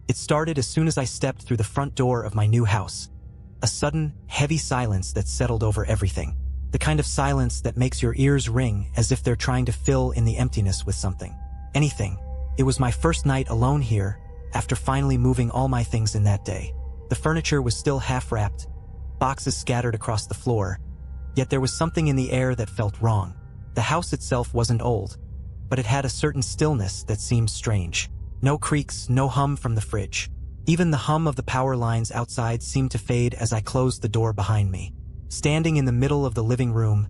It started as soon as I stepped through the front door of my new house. A sudden, heavy silence that settled over everything. The kind of silence that makes your ears ring as if they're trying to fill in the emptiness with something. Anything. It was my first night alone here, after finally moving all my things in that day. The furniture was still half-wrapped, boxes scattered across the floor, yet there was something in the air that felt wrong. The house itself wasn't old, but it had a certain stillness that seemed strange. No creaks, no hum from the fridge. Even the hum of the power lines outside seemed to fade as I closed the door behind me. Standing in the middle of the living room,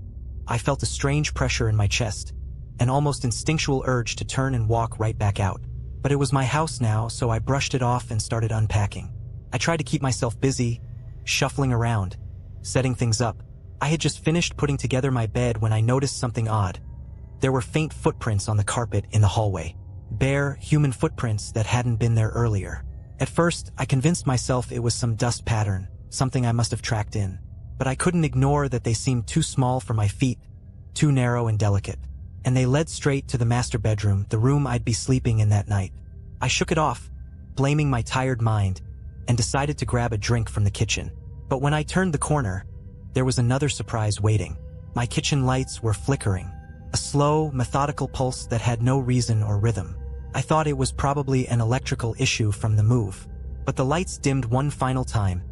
I felt a strange pressure in my chest, an almost instinctual urge to turn and walk right back out. But it was my house now, so I brushed it off and started unpacking. I tried to keep myself busy, shuffling around, setting things up. I had just finished putting together my bed when I noticed something odd. There were faint footprints on the carpet in the hallway. Bare, human footprints that hadn't been there earlier. At first, I convinced myself it was some dust pattern, something I must have tracked in. But I couldn't ignore that they seemed too small for my feet, too narrow and delicate. And they led straight to the master bedroom, the room I'd be sleeping in that night. I shook it off, blaming my tired mind, and decided to grab a drink from the kitchen. But when I turned the corner, there was another surprise waiting. My kitchen lights were flickering, a slow, methodical pulse that had no reason or rhythm. I thought it was probably an electrical issue from the move. But the lights dimmed one final time,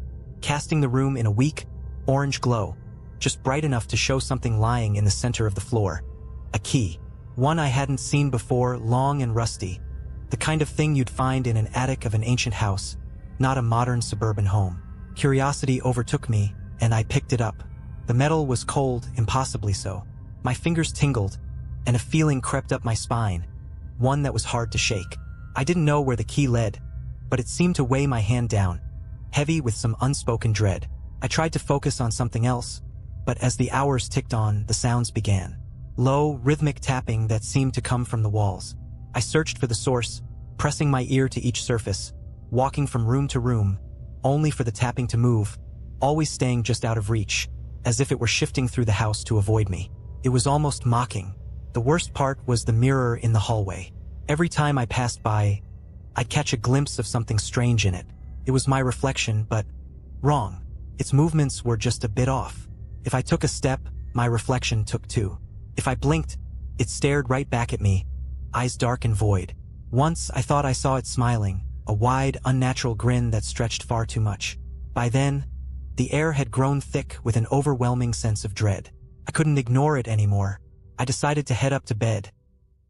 casting the room in a weak, orange glow, just bright enough to show something lying in the center of the floor. A key. One I hadn't seen before, long and rusty. The kind of thing you'd find in an attic of an ancient house, not a modern suburban home. Curiosity overtook me, and I picked it up. The metal was cold, impossibly so. My fingers tingled, and a feeling crept up my spine, one that was hard to shake. I didn't know where the key led, but it seemed to weigh my hand down, heavy with some unspoken dread. I tried to focus on something else, but as the hours ticked on, the sounds began. Low, rhythmic tapping that seemed to come from the walls. I searched for the source, pressing my ear to each surface, walking from room to room, only for the tapping to move, always staying just out of reach, as if it were shifting through the house to avoid me. It was almost mocking. The worst part was the mirror in the hallway. Every time I passed by, I'd catch a glimpse of something strange in it. It was my reflection, but wrong. Its movements were just a bit off. If I took a step, my reflection took two. If I blinked, it stared right back at me, eyes dark and void. Once I thought I saw it smiling, a wide, unnatural grin that stretched far too much. By then, the air had grown thick with an overwhelming sense of dread. I couldn't ignore it anymore. I decided to head up to bed,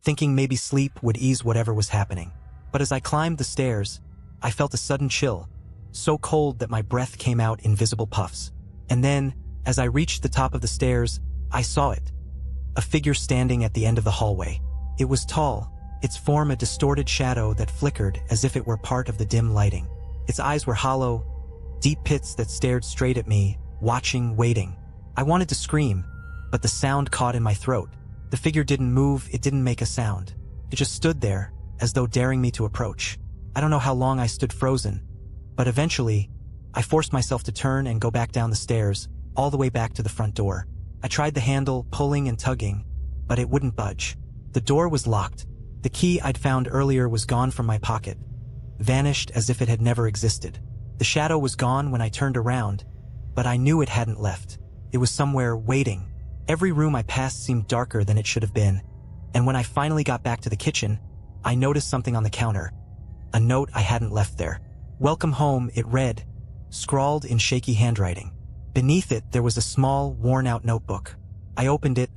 thinking maybe sleep would ease whatever was happening. But as I climbed the stairs, I felt a sudden chill, so cold that my breath came out in visible puffs. And then, as I reached the top of the stairs, I saw it. A figure standing at the end of the hallway. It was tall, its form a distorted shadow that flickered as if it were part of the dim lighting. Its eyes were hollow, deep pits that stared straight at me, watching, waiting. I wanted to scream, but the sound caught in my throat. The figure didn't move, it didn't make a sound. It just stood there, as though daring me to approach. I don't know how long I stood frozen, but eventually, I forced myself to turn and go back down the stairs, all the way back to the front door. I tried the handle, pulling and tugging, but it wouldn't budge. The door was locked. The key I'd found earlier was gone from my pocket, vanished as if it had never existed. The shadow was gone when I turned around, but I knew it hadn't left. It was somewhere, waiting. Every room I passed seemed darker than it should have been, and when I finally got back to the kitchen, I noticed something on the counter. A note I hadn't left there. "Welcome home," it read, scrawled in shaky handwriting. Beneath it, there was a small, worn-out notebook. I opened it,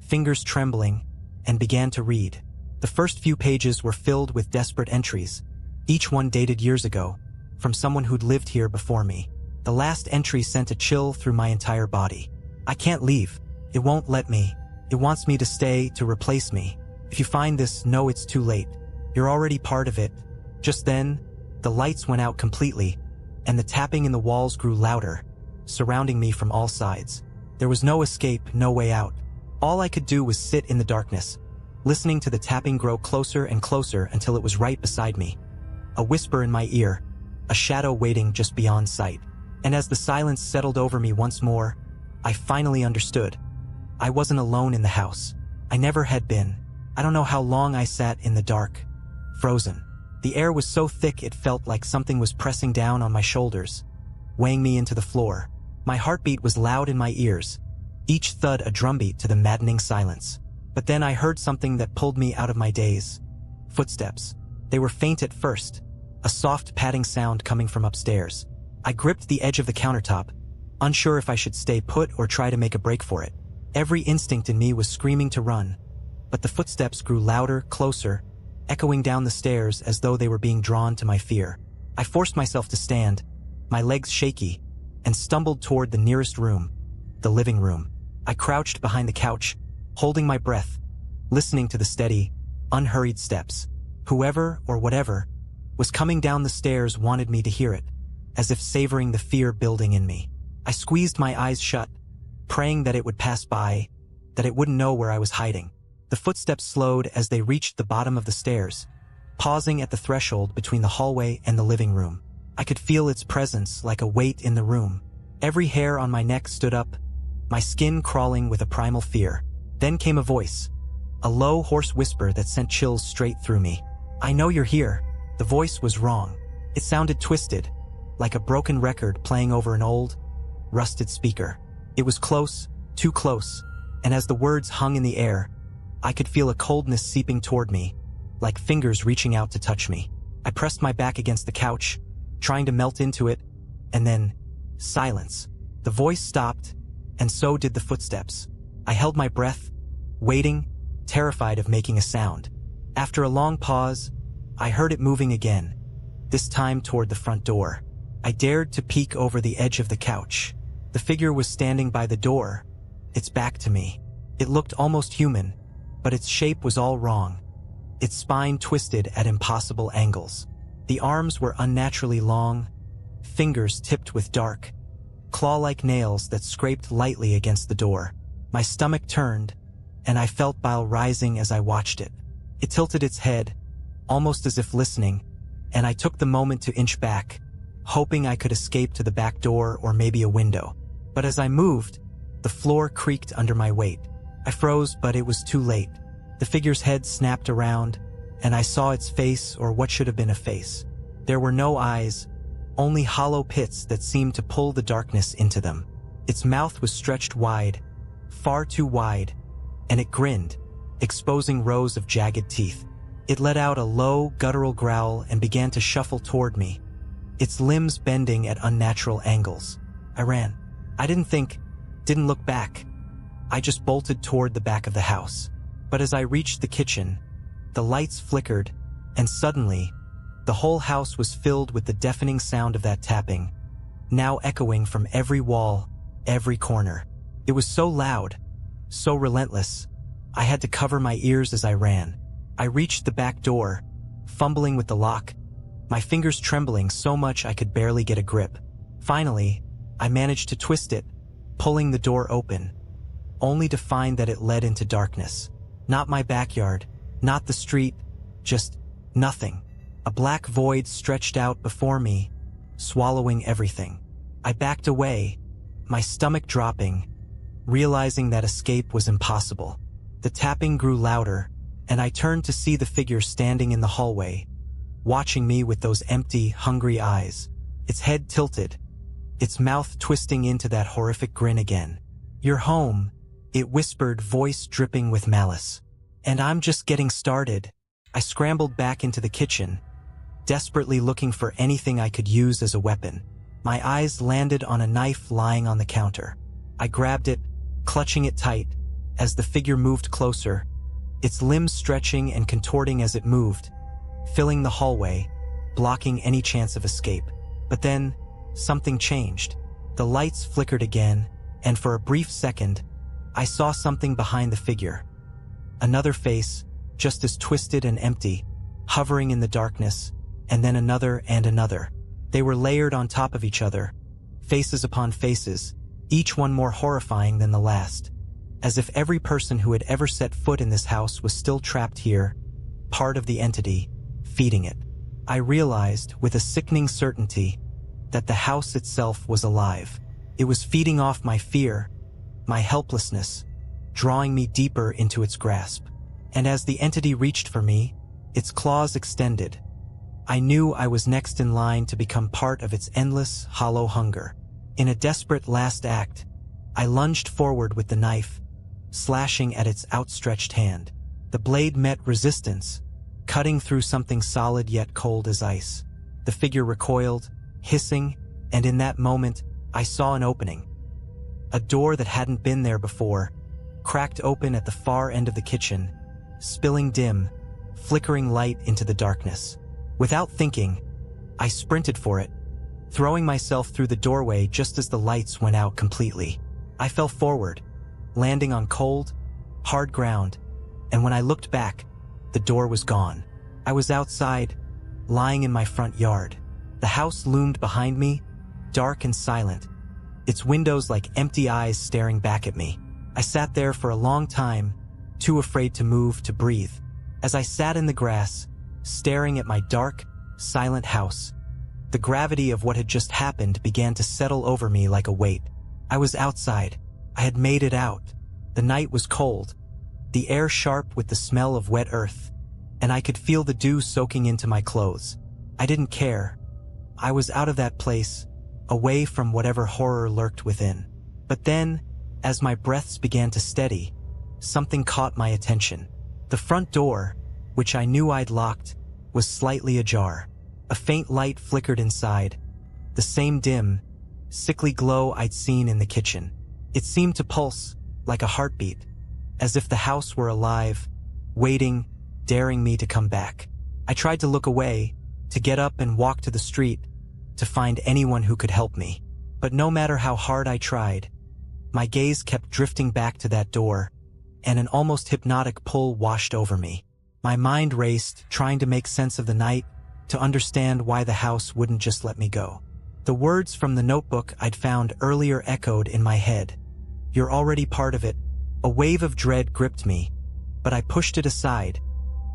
fingers trembling, and began to read. The first few pages were filled with desperate entries, each one dated years ago, from someone who'd lived here before me. The last entry sent a chill through my entire body. "I can't leave. It won't let me. It wants me to stay, to replace me. If you find this, know it's too late. You're already part of it." Just then, the lights went out completely, and the tapping in the walls grew louder, surrounding me from all sides. There was no escape, no way out. All I could do was sit in the darkness, listening to the tapping grow closer and closer until it was right beside me. A whisper in my ear, a shadow waiting just beyond sight. And as the silence settled over me once more, I finally understood. I wasn't alone in the house. I never had been. I don't know how long I sat in the dark, frozen. The air was so thick it felt like something was pressing down on my shoulders, weighing me into the floor. My heartbeat was loud in my ears, each thud a drumbeat to the maddening silence. But then I heard something that pulled me out of my daze. Footsteps. They were faint at first, a soft padding sound coming from upstairs. I gripped the edge of the countertop, unsure if I should stay put or try to make a break for it. Every instinct in me was screaming to run, but the footsteps grew louder, closer, echoing down the stairs as though they were being drawn to my fear. I forced myself to stand, my legs shaky, and stumbled toward the nearest room, the living room. I crouched behind the couch, holding my breath, listening to the steady, unhurried steps. Whoever or whatever was coming down the stairs wanted me to hear it, as if savoring the fear building in me. I squeezed my eyes shut, praying that it would pass by, that it wouldn't know where I was hiding. The footsteps slowed as they reached the bottom of the stairs, pausing at the threshold between the hallway and the living room. I could feel its presence like a weight in the room. Every hair on my neck stood up, my skin crawling with a primal fear. Then came a voice, a low, hoarse whisper that sent chills straight through me. "I know you're here." The voice was wrong. It sounded twisted, like a broken record playing over an old, rusted speaker. It was close, too close, and as the words hung in the air, I could feel a coldness seeping toward me, like fingers reaching out to touch me. I pressed my back against the couch, trying to melt into it, and then silence. The voice stopped, and so did the footsteps. I held my breath, waiting, terrified of making a sound. After a long pause, I heard it moving again, this time toward the front door. I dared to peek over the edge of the couch. The figure was standing by the door, its back to me. It looked almost human, but its shape was all wrong, its spine twisted at impossible angles. The arms were unnaturally long, fingers tipped with dark, claw-like nails that scraped lightly against the door. My stomach turned, and I felt bile rising as I watched it. It tilted its head, almost as if listening, and I took the moment to inch back, hoping I could escape to the back door or maybe a window. But as I moved, the floor creaked under my weight. I froze, but it was too late. The figure's head snapped around, and I saw its face, or what should have been a face. There were no eyes, only hollow pits that seemed to pull the darkness into them. Its mouth was stretched wide, far too wide, and it grinned, exposing rows of jagged teeth. It let out a low, guttural growl and began to shuffle toward me, its limbs bending at unnatural angles. I ran. I didn't look back. I just bolted toward the back of the house. But as I reached the kitchen, the lights flickered, and suddenly, the whole house was filled with the deafening sound of that tapping, now echoing from every wall, every corner. It was so loud, so relentless, I had to cover my ears as I ran. I reached the back door, fumbling with the lock, my fingers trembling so much I could barely get a grip. Finally, I managed to twist it, pulling the door open, only to find that it led into darkness. Not my backyard, not the street, just nothing. A black void stretched out before me, swallowing everything. I backed away, my stomach dropping, realizing that escape was impossible. The tapping grew louder, and I turned to see the figure standing in the hallway, watching me with those empty, hungry eyes. Its head tilted, its mouth twisting into that horrific grin again. "You're home," it whispered, voice dripping with malice. "And I'm just getting started." I scrambled back into the kitchen, desperately looking for anything I could use as a weapon. My eyes landed on a knife lying on the counter. I grabbed it, clutching it tight, as the figure moved closer, its limbs stretching and contorting as it moved, filling the hallway, blocking any chance of escape. But then, something changed. The lights flickered again, and for a brief second, I saw something behind the figure. Another face, just as twisted and empty, hovering in the darkness, and then another and another. They were layered on top of each other, faces upon faces, each one more horrifying than the last, as if every person who had ever set foot in this house was still trapped here, part of the entity, feeding it. I realized, with a sickening certainty, that the house itself was alive. It was feeding off my fear, my helplessness, drawing me deeper into its grasp. And as the entity reached for me, its claws extended, I knew I was next in line to become part of its endless, hollow hunger. In a desperate last act, I lunged forward with the knife, slashing at its outstretched hand. The blade met resistance, cutting through something solid yet cold as ice. The figure recoiled, hissing, and in that moment, I saw an opening. A door that hadn't been there before, cracked open at the far end of the kitchen, spilling dim, flickering light into the darkness. Without thinking, I sprinted for it, throwing myself through the doorway just as the lights went out completely. I fell forward, landing on cold, hard ground, and when I looked back, the door was gone. I was outside, lying in my front yard. The house loomed behind me, dark and silent, its windows like empty eyes staring back at me. I sat there for a long time, too afraid to move, to breathe. As I sat in the grass, staring at my dark, silent house, the gravity of what had just happened began to settle over me like a weight. I was outside. I had made it out. The night was cold, the air sharp with the smell of wet earth, and I could feel the dew soaking into my clothes. I didn't care. I was out of that place, away from whatever horror lurked within. But then, as my breaths began to steady, something caught my attention. The front door, which I knew I'd locked, was slightly ajar. A faint light flickered inside, the same dim, sickly glow I'd seen in the kitchen. It seemed to pulse, like a heartbeat, as if the house were alive, waiting, daring me to come back. I tried to look away, to get up and walk to the street, to find anyone who could help me. But no matter how hard I tried, my gaze kept drifting back to that door, and an almost hypnotic pull washed over me. My mind raced, trying to make sense of the night, to understand why the house wouldn't just let me go. The words from the notebook I'd found earlier echoed in my head. "You're already part of it." A wave of dread gripped me, but I pushed it aside,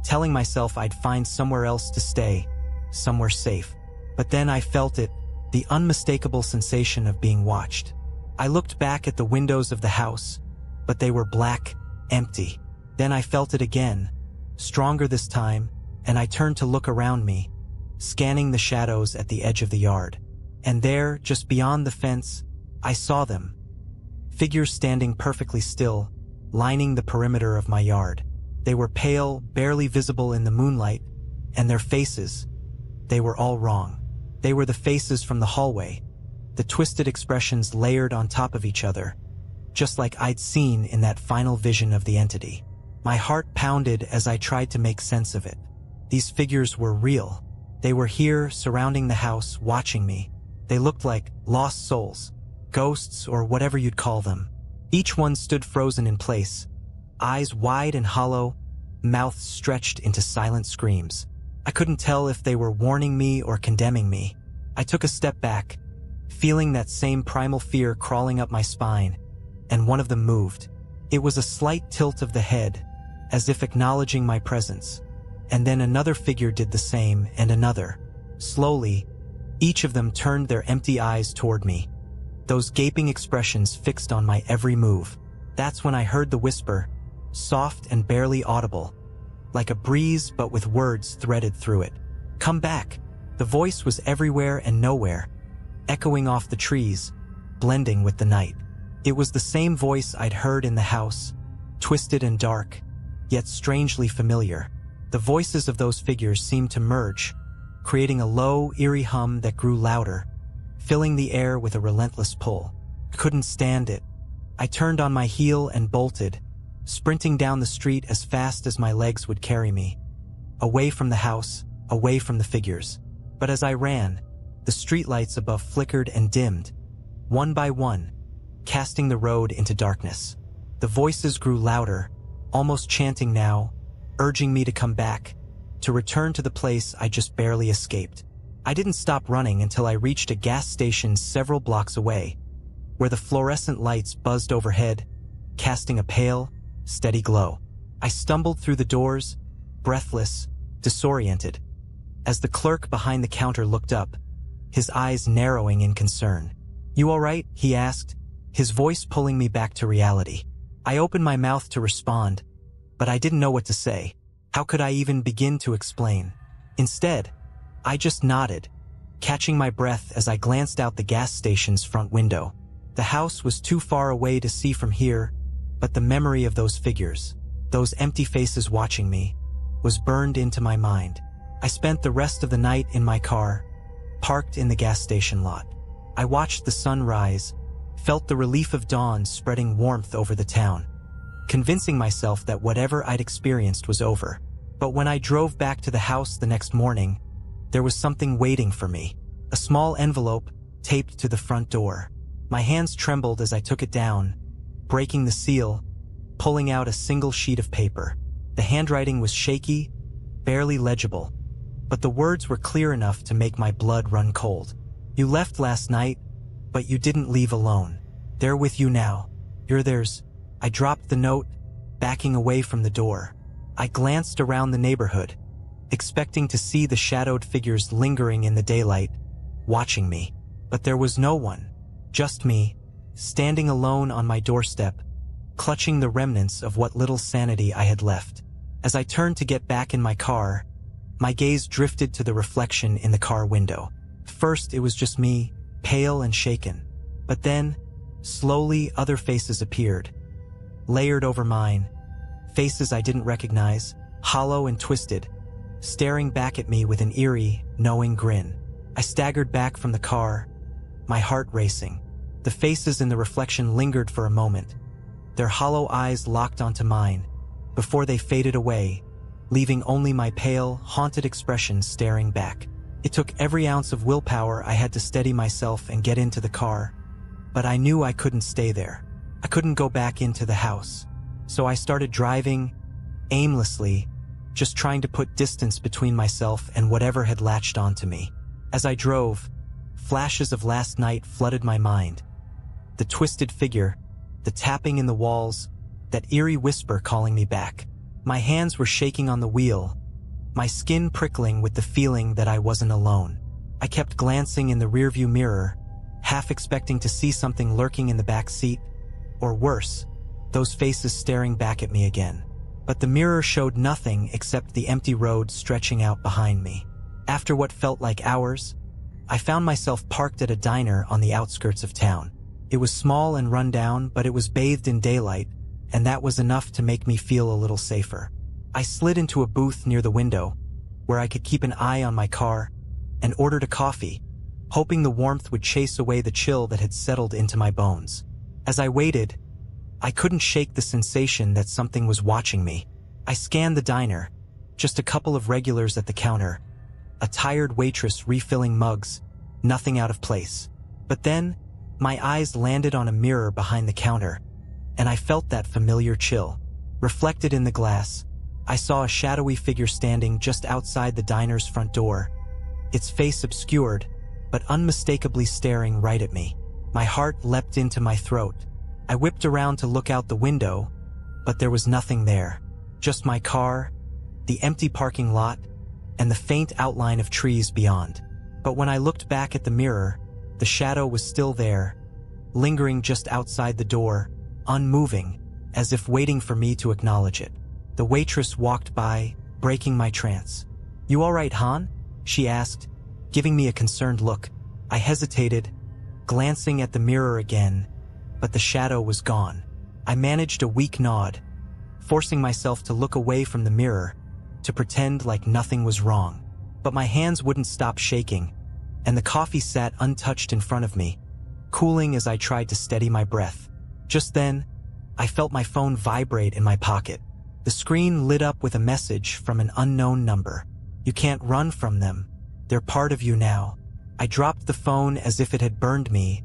telling myself I'd find somewhere else to stay, somewhere safe. But then I felt it, the unmistakable sensation of being watched. I looked back at the windows of the house, but they were black, empty. Then I felt it again, stronger this time, and I turned to look around me, scanning the shadows at the edge of the yard. And there, just beyond the fence, I saw them. Figures standing perfectly still, lining the perimeter of my yard. They were pale, barely visible in the moonlight, and their faces, they were all wrong. They were the faces from the hallway, the twisted expressions layered on top of each other, just like I'd seen in that final vision of the entity. My heart pounded as I tried to make sense of it. These figures were real. They were here, surrounding the house, watching me. They looked like lost souls, ghosts, or whatever you'd call them. Each one stood frozen in place, eyes wide and hollow, mouths stretched into silent screams. I couldn't tell if they were warning me or condemning me. I took a step back, feeling that same primal fear crawling up my spine, and one of them moved. It was a slight tilt of the head, as if acknowledging my presence. And then another figure did the same, and another. Slowly, each of them turned their empty eyes toward me, those gaping expressions fixed on my every move. That's when I heard the whisper, soft and barely audible, like a breeze but with words threaded through it. "Come back." The voice was everywhere and nowhere, echoing off the trees, blending with the night. It was the same voice I'd heard in the house, twisted and dark, yet strangely familiar. The voices of those figures seemed to merge, creating a low, eerie hum that grew louder, filling the air with a relentless pull. Couldn't stand it. I turned on my heel and bolted, sprinting down the street as fast as my legs would carry me, away from the house, away from the figures. But as I ran, the streetlights above flickered and dimmed, one by one, casting the road into darkness. The voices grew louder, almost chanting now, urging me to come back, to return to the place I just barely escaped. I didn't stop running until I reached a gas station several blocks away, where the fluorescent lights buzzed overhead, casting a pale, steady glow. I stumbled through the doors, breathless, disoriented, as the clerk behind the counter looked up, his eyes narrowing in concern. "You all right?" he asked, his voice pulling me back to reality. I opened my mouth to respond, but I didn't know what to say. How could I even begin to explain? Instead, I just nodded, catching my breath as I glanced out the gas station's front window. The house was too far away to see from here, but the memory of those figures, those empty faces watching me, was burned into my mind. I spent the rest of the night in my car, parked in the gas station lot. I watched the sun rise, felt the relief of dawn spreading warmth over the town, convincing myself that whatever I'd experienced was over. But when I drove back to the house the next morning, there was something waiting for me. A small envelope taped to the front door. My hands trembled as I took it down, breaking the seal, pulling out a single sheet of paper. The handwriting was shaky, barely legible, but the words were clear enough to make my blood run cold. You left last night, but you didn't leave alone. They're with you now. You're theirs. I dropped the note, backing away from the door. I glanced around the neighborhood, expecting to see the shadowed figures lingering in the daylight, watching me. But there was no one, just me, standing alone on my doorstep, clutching the remnants of what little sanity I had left. As I turned to get back in my car, my gaze drifted to the reflection in the car window. First, it was just me, pale and shaken. But then, slowly, other faces appeared, layered over mine, faces I didn't recognize, hollow and twisted, staring back at me with an eerie, knowing grin. I staggered back from the car, my heart racing. The faces in the reflection lingered for a moment, their hollow eyes locked onto mine, before they faded away, leaving only my pale, haunted expression staring back. It took every ounce of willpower I had to steady myself and get into the car, but I knew I couldn't stay there. I couldn't go back into the house. So I started driving, aimlessly, just trying to put distance between myself and whatever had latched onto me. As I drove, flashes of last night flooded my mind. The twisted figure, the tapping in the walls, that eerie whisper calling me back. My hands were shaking on the wheel, my skin prickling with the feeling that I wasn't alone. I kept glancing in the rearview mirror, half expecting to see something lurking in the back seat, or worse, those faces staring back at me again. But the mirror showed nothing except the empty road stretching out behind me. After what felt like hours, I found myself parked at a diner on the outskirts of town. It was small and run down, but it was bathed in daylight, and that was enough to make me feel a little safer. I slid into a booth near the window, where I could keep an eye on my car, and ordered a coffee, hoping the warmth would chase away the chill that had settled into my bones. As I waited, I couldn't shake the sensation that something was watching me. I scanned the diner, just a couple of regulars at the counter, a tired waitress refilling mugs, nothing out of place. But then, my eyes landed on a mirror behind the counter, and I felt that familiar chill. Reflected in the glass, I saw a shadowy figure standing just outside the diner's front door, its face obscured, but unmistakably staring right at me. My heart leapt into my throat. I whipped around to look out the window, but there was nothing there. Just my car, the empty parking lot, and the faint outline of trees beyond. But when I looked back at the mirror, the shadow was still there, lingering just outside the door, unmoving, as if waiting for me to acknowledge it. The waitress walked by, breaking my trance. "You all right, Han?" she asked, giving me a concerned look. I hesitated, glancing at the mirror again, but the shadow was gone. I managed a weak nod, forcing myself to look away from the mirror, to pretend like nothing was wrong. But my hands wouldn't stop shaking, and the coffee sat untouched in front of me, cooling as I tried to steady my breath. Just then, I felt my phone vibrate in my pocket. The screen lit up with a message from an unknown number. "You can't run from them. They're part of you now." I dropped the phone as if it had burned me,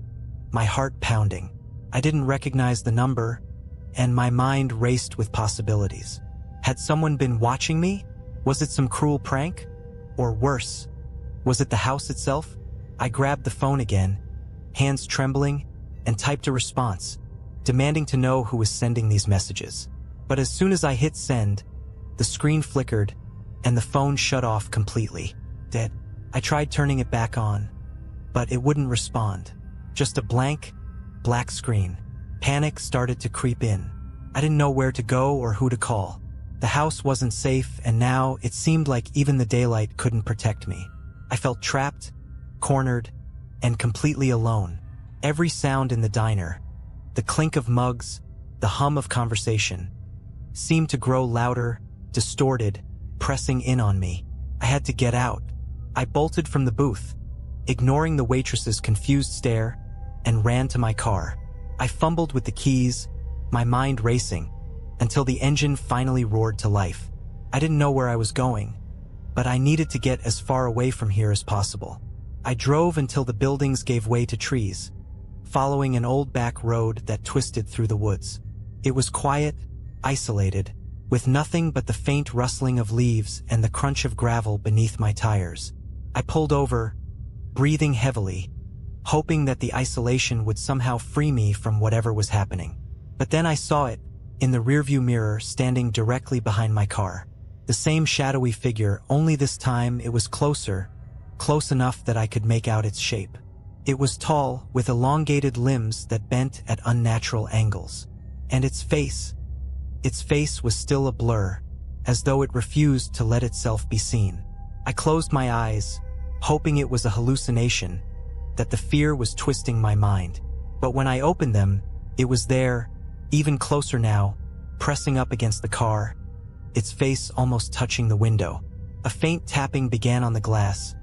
my heart pounding. I didn't recognize the number, and my mind raced with possibilities. Had someone been watching me? Was it some cruel prank? Or worse, was it the house itself? I grabbed the phone again, hands trembling, and typed a response, demanding to know who was sending these messages. But as soon as I hit send, the screen flickered, and the phone shut off completely. Dead. I tried turning it back on, but it wouldn't respond. Just a blank, black screen. Panic started to creep in. I didn't know where to go or who to call. The house wasn't safe, and now it seemed like even the daylight couldn't protect me. I felt trapped, cornered, and completely alone. Every sound in the diner, the clink of mugs, the hum of conversation, seemed to grow louder, distorted, pressing in on me. I had to get out. I bolted from the booth, ignoring the waitress's confused stare, and ran to my car. I fumbled with the keys, my mind racing, until the engine finally roared to life. I didn't know where I was going, but I needed to get as far away from here as possible. I drove until the buildings gave way to trees, following an old back road that twisted through the woods. It was quiet, isolated, with nothing but the faint rustling of leaves and the crunch of gravel beneath my tires. I pulled over, breathing heavily, hoping that the isolation would somehow free me from whatever was happening. But then I saw it, in the rearview mirror standing directly behind my car. The same shadowy figure, only this time it was closer, close enough that I could make out its shape. It was tall, with elongated limbs that bent at unnatural angles. And its face was still a blur, as though it refused to let itself be seen. I closed my eyes, hoping it was a hallucination, that the fear was twisting my mind. But when I opened them, it was there, even closer now, pressing up against the car, its face almost touching the window. A faint tapping began on the glass,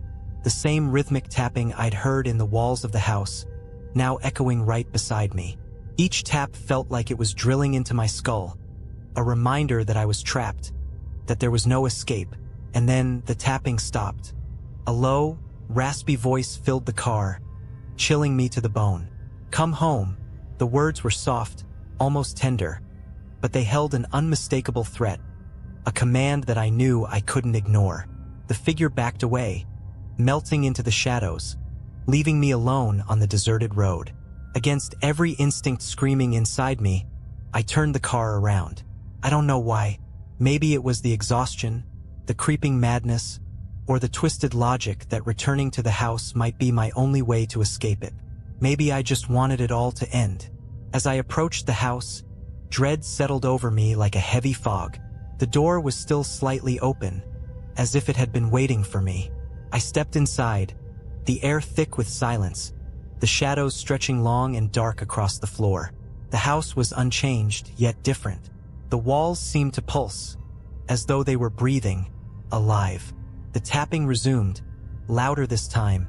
the same rhythmic tapping I'd heard in the walls of the house, now echoing right beside me. Each tap felt like it was drilling into my skull, a reminder that I was trapped, that there was no escape. And then the tapping stopped. A low, raspy voice filled the car, chilling me to the bone. "Come home." The words were soft, almost tender, but they held an unmistakable threat, a command that I knew I couldn't ignore. The figure backed away, melting into the shadows, leaving me alone on the deserted road. Against every instinct screaming inside me, I turned the car around. I don't know why. Maybe it was the exhaustion, the creeping madness, or the twisted logic that returning to the house might be my only way to escape it. Maybe I just wanted it all to end. As I approached the house, dread settled over me like a heavy fog. The door was still slightly open, as if it had been waiting for me. I stepped inside, the air thick with silence, the shadows stretching long and dark across the floor. The house was unchanged, yet different. The walls seemed to pulse, as though they were breathing, alive. The tapping resumed, louder this time,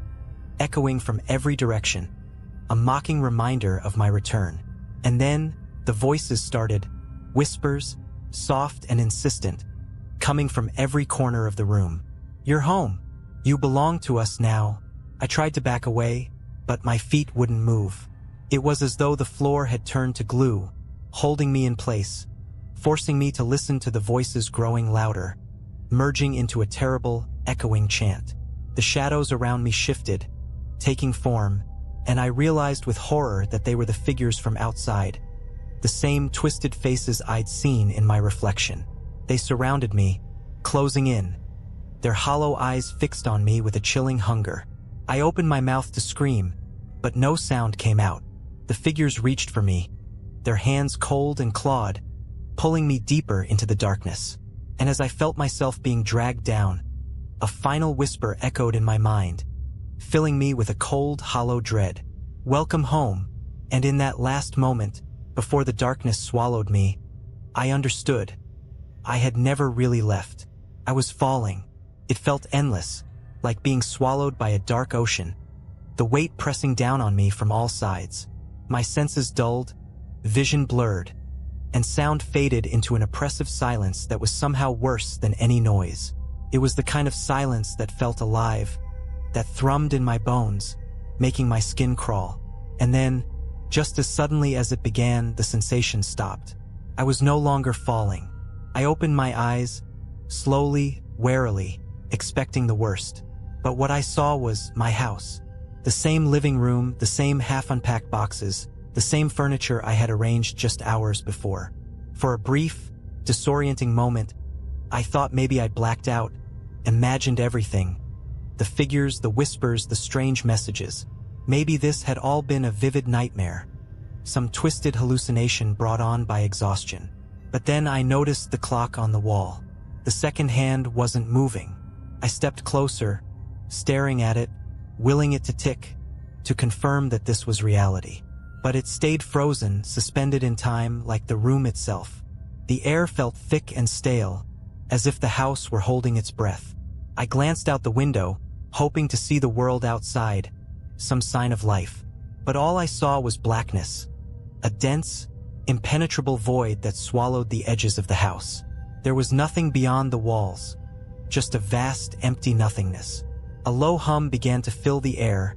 echoing from every direction, a mocking reminder of my return. And then, the voices started, whispers, soft and insistent, coming from every corner of the room. "You're home. You belong to us now." I tried to back away, but my feet wouldn't move. It was as though the floor had turned to glue, holding me in place, forcing me to listen to the voices growing louder, merging into a terrible, echoing chant. The shadows around me shifted, taking form, and I realized with horror that they were the figures from outside, the same twisted faces I'd seen in my reflection. They surrounded me, closing in, their hollow eyes fixed on me with a chilling hunger. I opened my mouth to scream, but no sound came out. The figures reached for me, their hands cold and clawed, pulling me deeper into the darkness. And as I felt myself being dragged down, a final whisper echoed in my mind, filling me with a cold, hollow dread. "Welcome home." And in that last moment, before the darkness swallowed me, I understood. I had never really left. I was falling. It felt endless, like being swallowed by a dark ocean, the weight pressing down on me from all sides. My senses dulled, vision blurred, and sound faded into an oppressive silence that was somehow worse than any noise. It was the kind of silence that felt alive, that thrummed in my bones, making my skin crawl. And then, just as suddenly as it began, the sensation stopped. I was no longer falling. I opened my eyes, slowly, warily, expecting the worst. But what I saw was my house. The same living room, the same half-unpacked boxes, the same furniture I had arranged just hours before. For a brief, disorienting moment, I thought maybe I'd blacked out, imagined everything. The figures, the whispers, the strange messages. Maybe this had all been a vivid nightmare, some twisted hallucination brought on by exhaustion. But then I noticed the clock on the wall. The second hand wasn't moving. I stepped closer, staring at it, willing it to tick, to confirm that this was reality. But it stayed frozen, suspended in time like the room itself. The air felt thick and stale, as if the house were holding its breath. I glanced out the window, hoping to see the world outside, some sign of life. But all I saw was blackness, a dense, impenetrable void that swallowed the edges of the house. There was nothing beyond the walls, just a vast, empty nothingness. A low hum began to fill the air,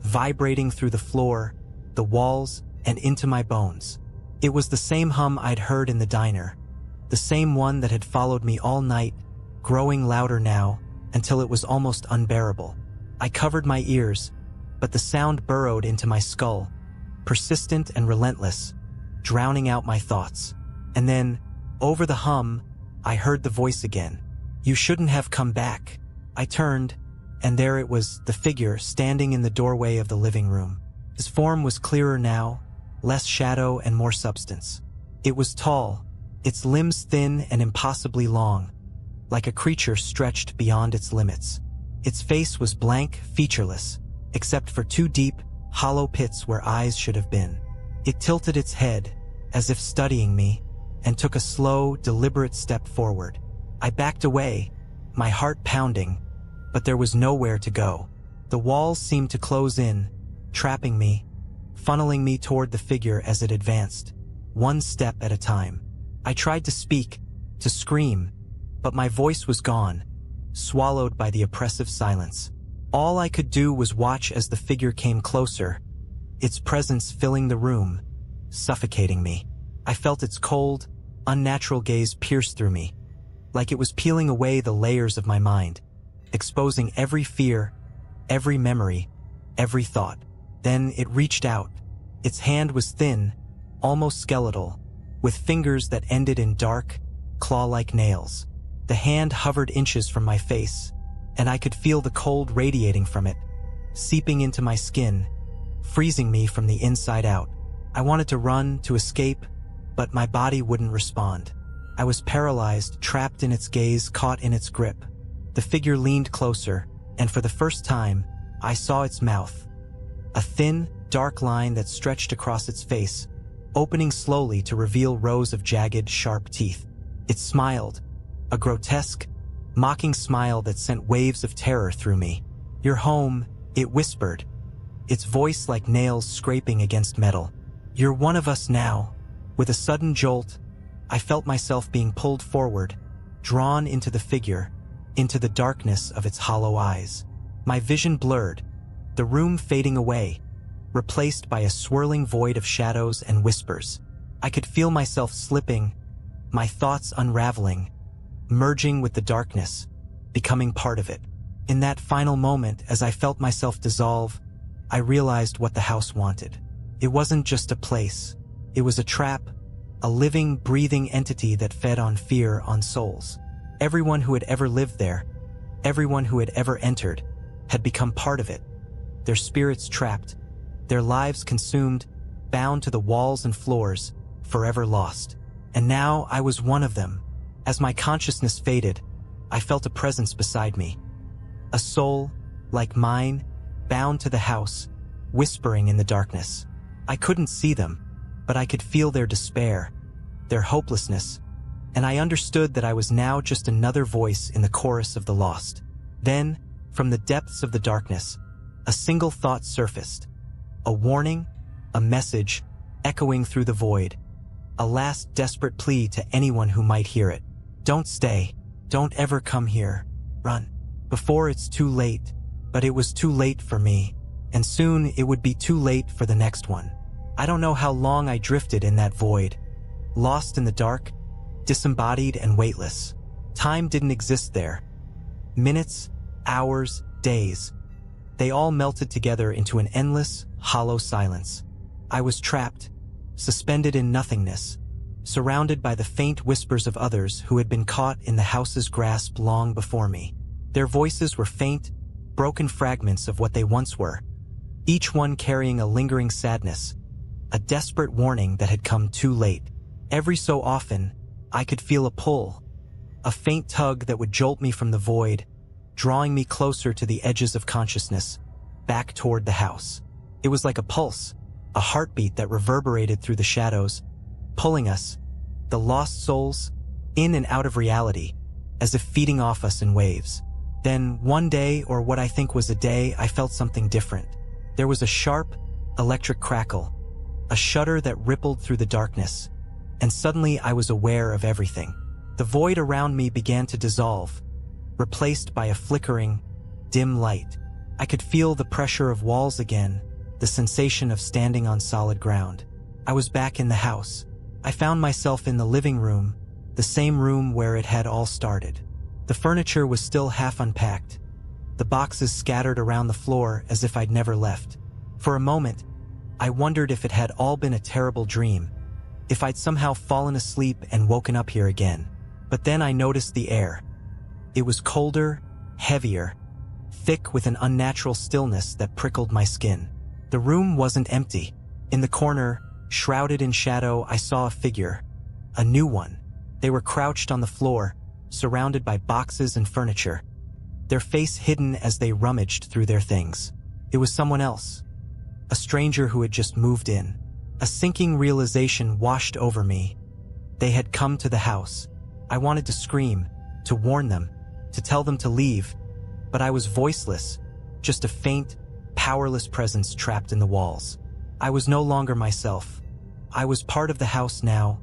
vibrating through the floor, the walls, and into my bones. It was the same hum I'd heard in the diner, the same one that had followed me all night, growing louder now, until it was almost unbearable. I covered my ears, but the sound burrowed into my skull, persistent and relentless, drowning out my thoughts. And then, over the hum, I heard the voice again. "You shouldn't have come back." I turned, and there it was, the figure standing in the doorway of the living room. His form was clearer now, less shadow and more substance. It was tall, its limbs thin and impossibly long, like a creature stretched beyond its limits. Its face was blank, featureless, except for two deep, hollow pits where eyes should have been. It tilted its head, as if studying me, and took a slow, deliberate step forward. I backed away, my heart pounding, but there was nowhere to go. The walls seemed to close in, trapping me, funneling me toward the figure as it advanced, one step at a time. I tried to speak, to scream, but my voice was gone, swallowed by the oppressive silence. All I could do was watch as the figure came closer, its presence filling the room, suffocating me. I felt its cold, unnatural gaze pierce through me, like it was peeling away the layers of my mind, exposing every fear, every memory, every thought. Then it reached out. Its hand was thin, almost skeletal, with fingers that ended in dark, claw-like nails. The hand hovered inches from my face, and I could feel the cold radiating from it, seeping into my skin, freezing me from the inside out. I wanted to run, to escape, but my body wouldn't respond. I was paralyzed, trapped in its gaze, caught in its grip. The figure leaned closer, and for the first time, I saw its mouth. A thin, dark line that stretched across its face, opening slowly to reveal rows of jagged, sharp teeth. It smiled, a grotesque, mocking smile that sent waves of terror through me. "You're home," it whispered, its voice like nails scraping against metal. "You're one of us now." With a sudden jolt, I felt myself being pulled forward, drawn into the figure, into the darkness of its hollow eyes. My vision blurred, the room fading away, replaced by a swirling void of shadows and whispers. I could feel myself slipping, my thoughts unraveling, merging with the darkness, becoming part of it. In that final moment, as I felt myself dissolve, I realized what the house wanted. It wasn't just a place. It was a trap, a living, breathing entity that fed on fear, on souls. Everyone who had ever lived there, everyone who had ever entered, had become part of it. Their spirits trapped, their lives consumed, bound to the walls and floors, forever lost. And now I was one of them. As my consciousness faded, I felt a presence beside me. A soul, like mine, bound to the house, whispering in the darkness. I couldn't see them, but I could feel their despair, their hopelessness, and I understood that I was now just another voice in the chorus of the lost. Then, from the depths of the darkness, a single thought surfaced. A warning, a message, echoing through the void. A last desperate plea to anyone who might hear it. "Don't stay. Don't ever come here. Run. Before it's too late." But it was too late for me, and soon it would be too late for the next one. I don't know how long I drifted in that void, lost in the dark, disembodied and weightless. Time didn't exist there. Minutes, hours, days. They all melted together into an endless, hollow silence. I was trapped, suspended in nothingness, surrounded by the faint whispers of others who had been caught in the house's grasp long before me. Their voices were faint, broken fragments of what they once were, each one carrying a lingering sadness, a desperate warning that had come too late. Every so often, I could feel a pull, a faint tug that would jolt me from the void, drawing me closer to the edges of consciousness, back toward the house. It was like a pulse, a heartbeat that reverberated through the shadows, pulling us, the lost souls, in and out of reality, as if feeding off us in waves. Then, one day, or what I think was a day, I felt something different. There was a sharp, electric crackle, a shudder that rippled through the darkness, and suddenly I was aware of everything. The void around me began to dissolve, replaced by a flickering, dim light. I could feel the pressure of walls again, the sensation of standing on solid ground. I was back in the house. I found myself in the living room, the same room where it had all started. The furniture was still half unpacked, the boxes scattered around the floor as if I'd never left. For a moment, I wondered if it had all been a terrible dream, if I'd somehow fallen asleep and woken up here again. But then I noticed the air. It was colder, heavier, thick with an unnatural stillness that prickled my skin. The room wasn't empty. In the corner, shrouded in shadow, I saw a figure, a new one. They were crouched on the floor, surrounded by boxes and furniture, their face hidden as they rummaged through their things. It was someone else, a stranger who had just moved in. A sinking realization washed over me. They had come to the house. I wanted to scream, to warn them, to tell them to leave, but I was voiceless, just a faint, powerless presence trapped in the walls. I was no longer myself. I was part of the house now,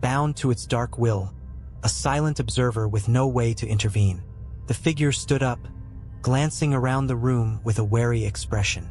bound to its dark will, a silent observer with no way to intervene. The figure stood up, glancing around the room with a wary expression.